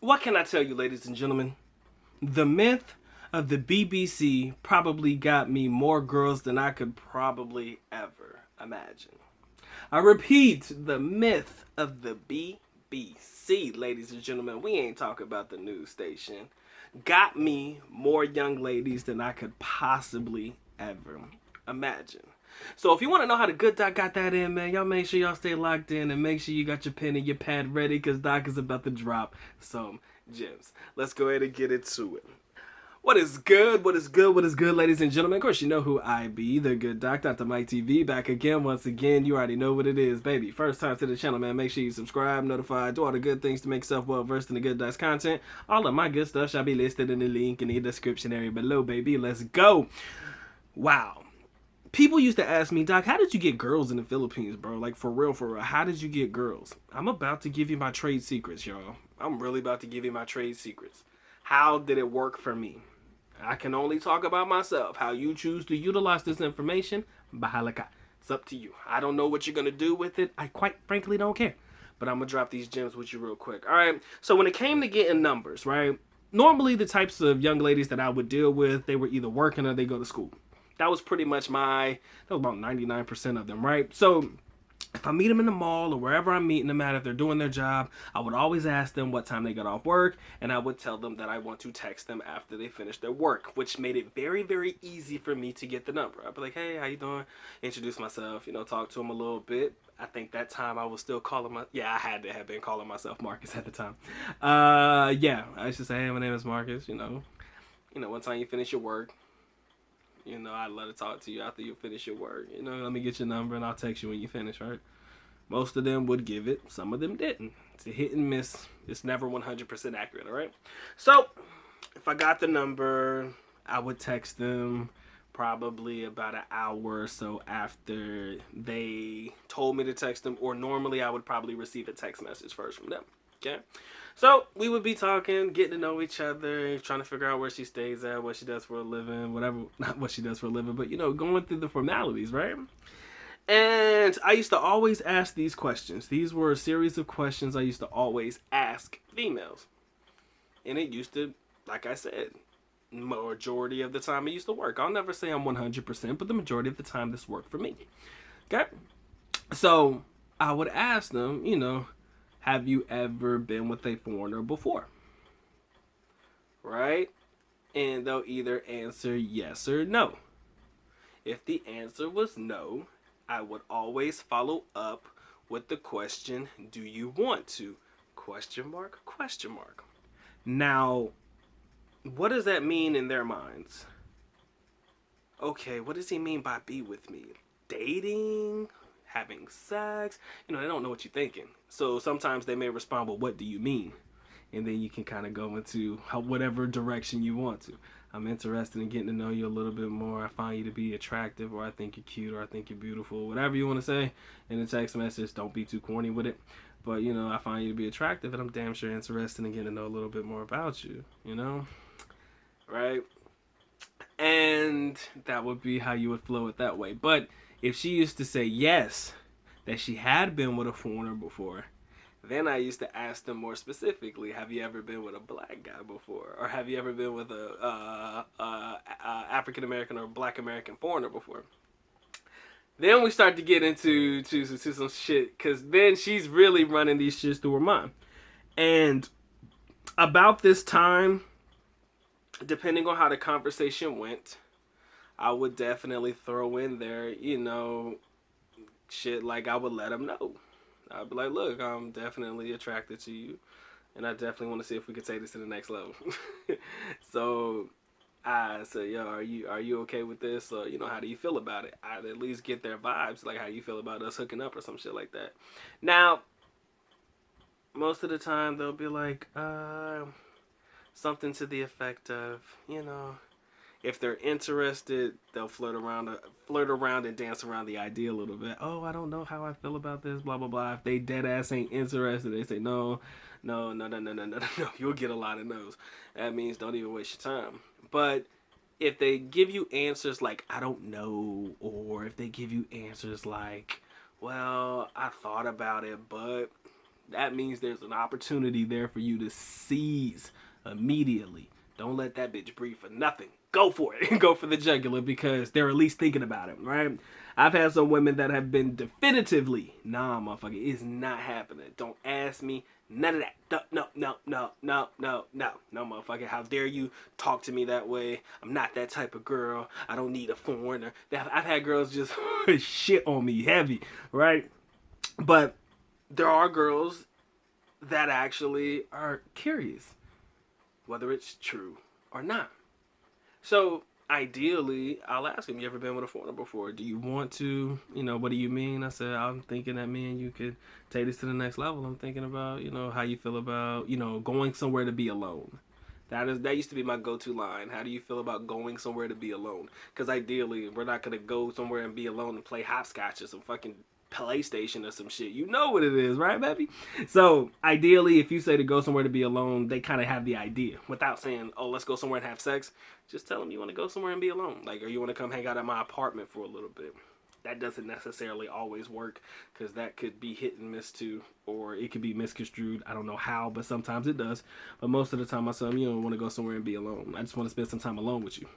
What can I tell you, ladies and gentlemen? The myth of the BBC probably got me more girls than I could probably ever imagine. I repeat, the myth of the BBC, ladies and gentlemen. We ain't talking about the news station. Got me more young ladies than I could possibly ever imagine. So if you want to know how the good doc got that in, man, y'all make sure y'all stay locked in and make sure you got your pen and your pad ready because doc is about to drop some gems. Let's go ahead and get into it. What is good? What is good? What is good, ladies and gentlemen? Of course, you know who I be, the good doc, Dr. Mike TV, back again, once again. You already know what it is, baby. First time to the channel, man. Make sure you subscribe, notify, do all the good things to make yourself well versed in the good doc's content. All of my good stuff shall be listed in the link in the description area below, baby. Let's go. Wow. People used to ask me, Doc, how did you get girls in the Philippines, bro? Like, for real, for real. How did you get girls? I'm about to give you my trade secrets, y'all. I'm really about to give you my trade secrets. How did it work for me? I can only talk about myself. How you choose to utilize this information, bahala ka. It's up to you. I don't know what you're going to do with it. I quite frankly don't care. But I'm going to drop these gems with you real quick. All right. So when it came to getting numbers, right? Normally the types of young ladies that I would deal with, they were either working or they go to school. That was pretty much that was about 99% of them, right? So if I meet them in the mall or wherever I'm meeting them at, if they're doing their job, I would always ask them what time they got off work, and I would tell them that I want to text them after they finish their work, which made it very, very easy for me to get the number. I'd be like, hey, how you doing? Introduce myself, talk to them a little bit. I think that time I was still calling I had to have been calling myself Marcus at the time. I used to say, hey, my name is Marcus, one time you finish your work, I'd love to talk to you after you finish your work. Let me get your number and I'll text you when you finish, right? Most of them would give it. Some of them didn't. It's a hit and miss. It's never 100% accurate, all right? So, if I got the number, I would text them probably about an hour or so after they told me to text them. Or normally I would probably receive a text message first from them, okay? So we would be talking, getting to know each other, trying to figure out where she stays at, what she does for a living, whatever, not what she does for a living, but, going through the formalities, right? And I used to always ask these questions. These were a series of questions I used to always ask females. And it used to, like I said, majority of the time it used to work. I'll never say I'm 100%, but the majority of the time this worked for me. Okay? So I would ask them, have you ever been with a foreigner before? Right? And they'll either answer yes or no. If the answer was no, I would always follow up with the question, do you want to? Question mark, question mark. Now, what does that mean in their minds? Okay, what does he mean by be with me? Dating? Having sex? They don't know what you're thinking. So sometimes they may respond, well, what do you mean? And then you can kind of go into whatever direction you want to. I'm interested in getting to know you a little bit more. I find you to be attractive, or I think you're cute, or I think you're beautiful. Whatever you want to say in the text message, don't be too corny with it. But, I find you to be attractive, and I'm damn sure interested in getting to know a little bit more about you, Right? And that would be how you would flow it that way. But if she used to say yes, that she had been with a foreigner before, then I used to ask them more specifically, have you ever been with a black guy before? Or have you ever been with a African-American or Black American foreigner before? Then we start to get into some shit, because then she's really running these shits through her mind. And about this time, depending on how the conversation went, I would definitely throw in there, shit like I would let them know. I'd be like, look, I'm definitely attracted to you, and I definitely want to see if we could take this to the next level. So I said, yo, are you okay with this? Or, how do you feel about it? I'd at least get their vibes, like how you feel about us hooking up or some shit like that. Now, most of the time they'll be like, something to the effect of, if they're interested, they'll flirt around and dance around the idea a little bit. Oh, I don't know how I feel about this, blah, blah, blah. If they dead ass ain't interested, they say, no. You'll get a lot of no's. That means don't even waste your time. But if they give you answers like, I don't know, or if they give you answers like, well, I thought about it, but that means there's an opportunity there for you to seize immediately. Don't let that bitch breathe for nothing. Go for it. Go for the jugular because they're at least thinking about it, right? I've had some women that have been definitively, nah, motherfucker, it's not happening. Don't ask me. None of that. No, no, no, no, no, no, no, motherfucker. How dare you talk to me that way? I'm not that type of girl. I don't need a foreigner. I've had girls just shit on me heavy, right? But there are girls that actually are curious whether it's true or not. So ideally, I'll ask him, you ever been with a foreigner before? Do you want to, what do you mean? I said, I'm thinking that me and you could take this to the next level. I'm thinking about, how you feel about, going somewhere to be alone. That used to be my go-to line. How do you feel about going somewhere to be alone? Because ideally, we're not going to go somewhere and be alone and play hopscotch or some fucking PlayStation or some shit. You know what it is, right, baby? So ideally, if you say to go somewhere to be alone, they kind of have the idea without saying, oh, let's go somewhere and have sex. Just tell them you want to go somewhere and be alone. Like, or you want to come hang out at my apartment for a little bit. That doesn't necessarily always work because that could be hit and miss too, or it could be misconstrued. I don't know how, but sometimes it does. But most of the time I tell them, you don't want to go somewhere and be alone. I just want to spend some time alone with you.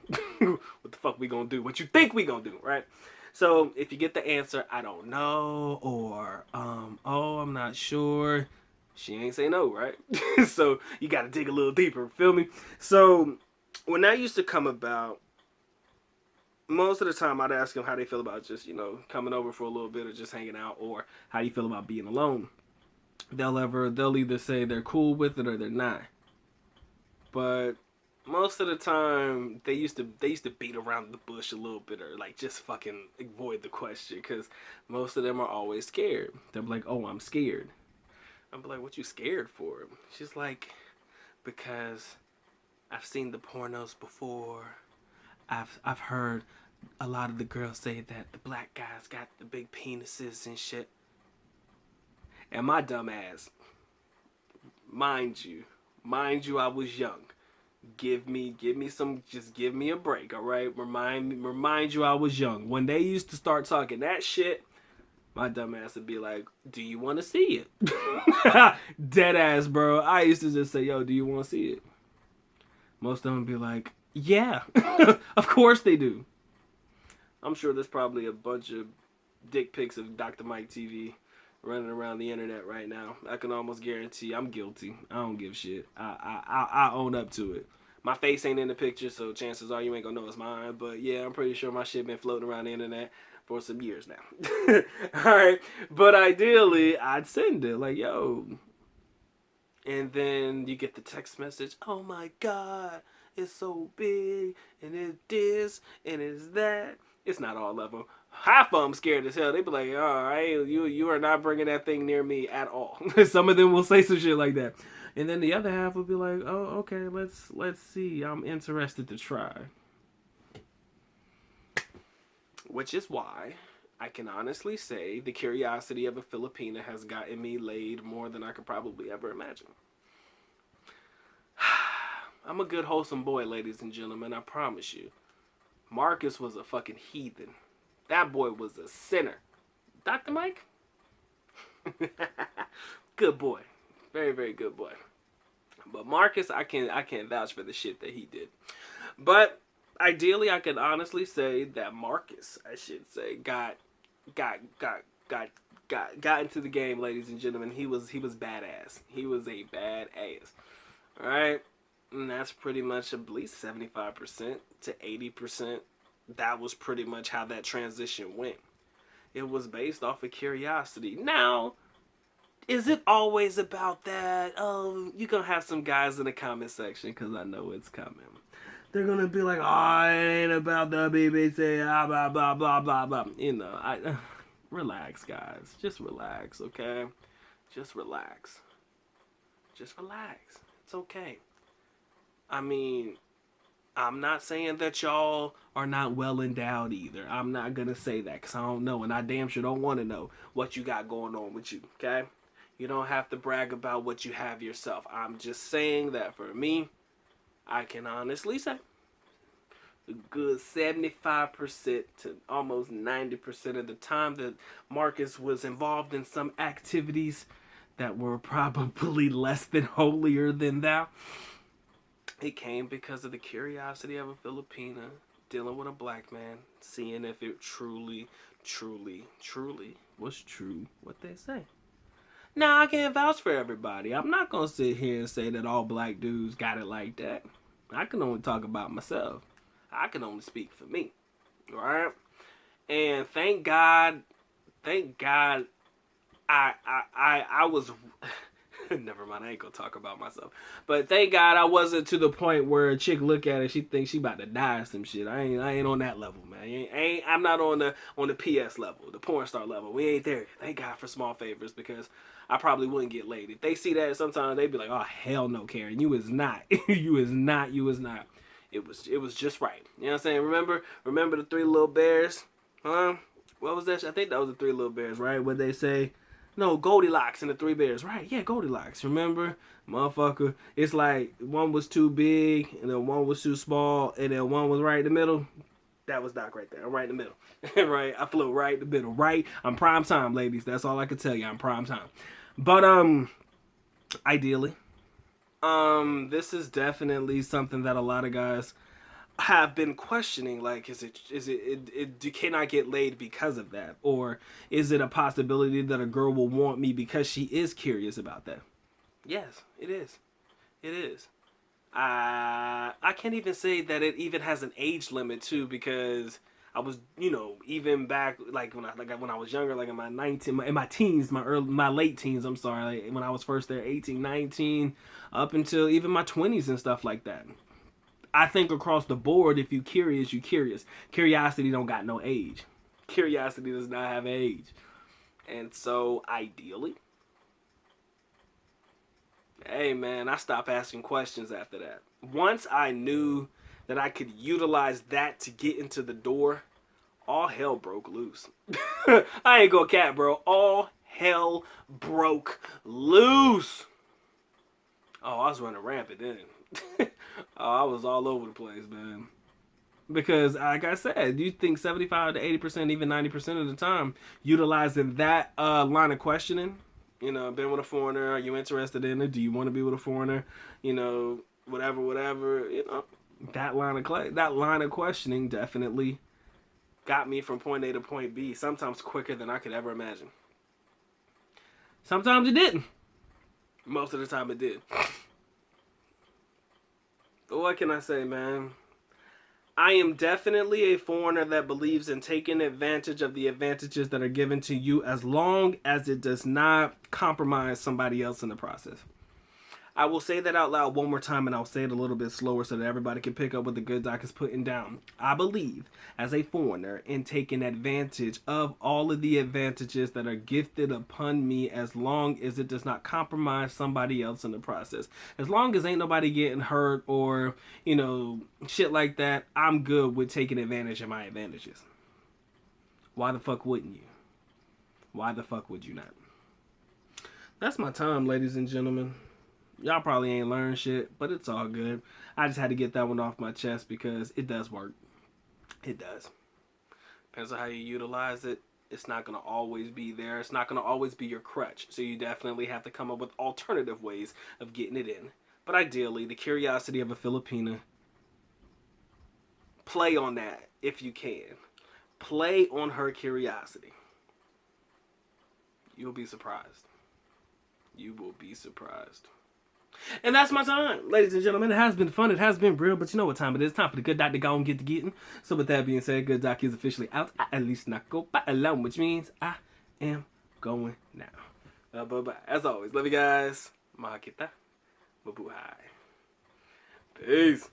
What the fuck we gonna do? What you think we gonna do, right? So if you get the answer, I don't know, or oh, I'm not sure, she ain't say no, right? So you got to dig a little deeper, feel me? So when that used to come about, most of the time I'd ask them how they feel about just, coming over for a little bit or just hanging out, or how do you feel about being alone? They'll either say they're cool with it or they're not. But most of the time they used to beat around the bush a little bit or like just fucking avoid the question because most of them are always scared. They're like, oh, I'm scared. I'm like, what you scared for? She's like, because I've seen the pornos before. I've heard a lot of the girls say that the black guys got the big penises and shit. And my dumb ass, mind you, I was young. Give me some, just give me a break, all right? Remind you I was young. When they used to start talking that shit, my dumb ass would be like, do you want to see it? Dead ass, bro. I used to just say, yo, do you want to see it? Most of them would be like, yeah, of course they do. I'm sure there's probably a bunch of dick pics of Dr. Mike TV running around the internet right now. I can almost guarantee I'm guilty. I don't give shit. I own up to it. My face ain't in the picture, so chances are you ain't gonna know it's mine. But yeah, I'm pretty sure my shit been floating around the internet for some years now. Alright, but ideally, I'd send it like, yo. And then you get the text message, oh my god, it's so big, and it's this, and it's that. It's not all of them. Half of them scared as hell. They be like, all right, you are not bringing that thing near me at all. Some of them will say some shit like that. And then the other half will be like, oh, okay, let's see. I'm interested to try. Which is why I can honestly say the curiosity of a Filipina has gotten me laid more than I could probably ever imagine. I'm a good, wholesome boy, ladies and gentlemen, I promise you. Marcus was a fucking heathen. That boy was a sinner. Dr. Mike? Good boy. Very, very good boy. But Marcus, I can't vouch for the shit that he did. But ideally, I can honestly say that Marcus, I should say, got into the game, ladies and gentlemen. He was badass. He was a badass. All right? And that's pretty much at least 75% to 80%. That was pretty much how that transition went. It was based off of curiosity. Now, is it always about that? Oh, you're going to have some guys in the comment section because I know it's coming. They're going to be like, oh, it ain't about the BBC, blah, blah, blah, blah, blah. Relax, guys. Just relax, okay? Just relax. Just relax. It's okay. I mean, I'm not saying that y'all are not well endowed either. I'm not going to say that because I don't know. And I damn sure don't want to know what you got going on with you, okay? You don't have to brag about what you have yourself. I'm just saying that for me, I can honestly say a good 75% to almost 90% of the time that Marcus was involved in some activities that were probably less than holier than thou. It came because of the curiosity of a Filipina dealing with a black man, seeing if it truly was true what they say. Now, I can't vouch for everybody. I'm not going to sit here and say that all black dudes got it like that. I can only talk about myself. I can only speak for me. Alright? And thank God, I was... Never mind, I ain't gonna talk about myself. But thank God I wasn't to the point where a chick look at it, she thinks she about to die or some shit. I ain't on that level, man. I'm not on the PS level, the porn star level. We ain't there. Thank God for small favors, because I probably wouldn't get laid. If they see that, sometimes they be like, "Oh hell no, Karen, you is not, you is not." It was just right. You know what I'm saying? Remember the Three Little Bears? Huh? What was that? I think that was the Three Little Bears, right? What they say? No, Goldilocks and the Three Bears. Right, yeah, Goldilocks. Remember? Motherfucker. It's like one was too big, and then one was too small, and then one was right in the middle. That was Doc right there. I'm right in the middle. Right? I flew right in the middle. Right? I'm prime time, ladies. That's all I can tell you. I'm prime time. But, ideally, this is definitely something that a lot of guys have been questioning, like, can I get laid because of that, or is it a possibility that a girl will want me because she is curious about that? Yes, it is. I can't even say that it even has an age limit too, because I was, even back like when I was younger, like in my teens, my late teens, I'm sorry, like when I was first there, 18, 19, up until even my 20s and stuff like that. I think across the board, if you curious, you curious. Curiosity don't got no age. Curiosity does not have age. And so, ideally, hey man, I stopped asking questions after that. Once I knew that I could utilize that to get into the door, all hell broke loose. I ain't gonna cap, bro. All hell broke loose. Oh, I was running rampant then. Oh, I was all over the place, man. Because, like I said, you think 75 to 80%, even 90% of the time, utilizing that line of questioning, been with a foreigner, are you interested in it? Do you want to be with a foreigner? Whatever. That line of questioning definitely got me from point A to point B, sometimes quicker than I could ever imagine. Sometimes it didn't. Most of the time it did. What can I say, man? I am definitely a foreigner that believes in taking advantage of the advantages that are given to you, as long as it does not compromise somebody else in the process. I will say that out loud one more time, and I'll say it a little bit slower so that everybody can pick up what the good doc is putting down. I believe, as a foreigner, in taking advantage of all of the advantages that are gifted upon me, as long as it does not compromise somebody else in the process. As long as ain't nobody getting hurt or, shit like that, I'm good with taking advantage of my advantages. Why the fuck wouldn't you? Why the fuck would you not? That's my time, ladies and gentlemen. Y'all probably ain't learned shit, but it's all good. I just had to get that one off my chest because it does work. It does. Depends on how you utilize it. It's not going to always be there. It's not going to always be your crutch. So you definitely have to come up with alternative ways of getting it in. But ideally, the curiosity of a Filipina, play on that if you can. Play on her curiosity. You'll be surprised. You will be surprised. And that's my time, ladies and gentlemen. It has been fun. It has been real, but you know what time it is. Time for the good doc to go and get to getting. So with that being said, good doc is officially out. At least not go by alone, which means I am going now. Bye-bye. As always, love you guys. Mahakita. Mabuhay. Peace.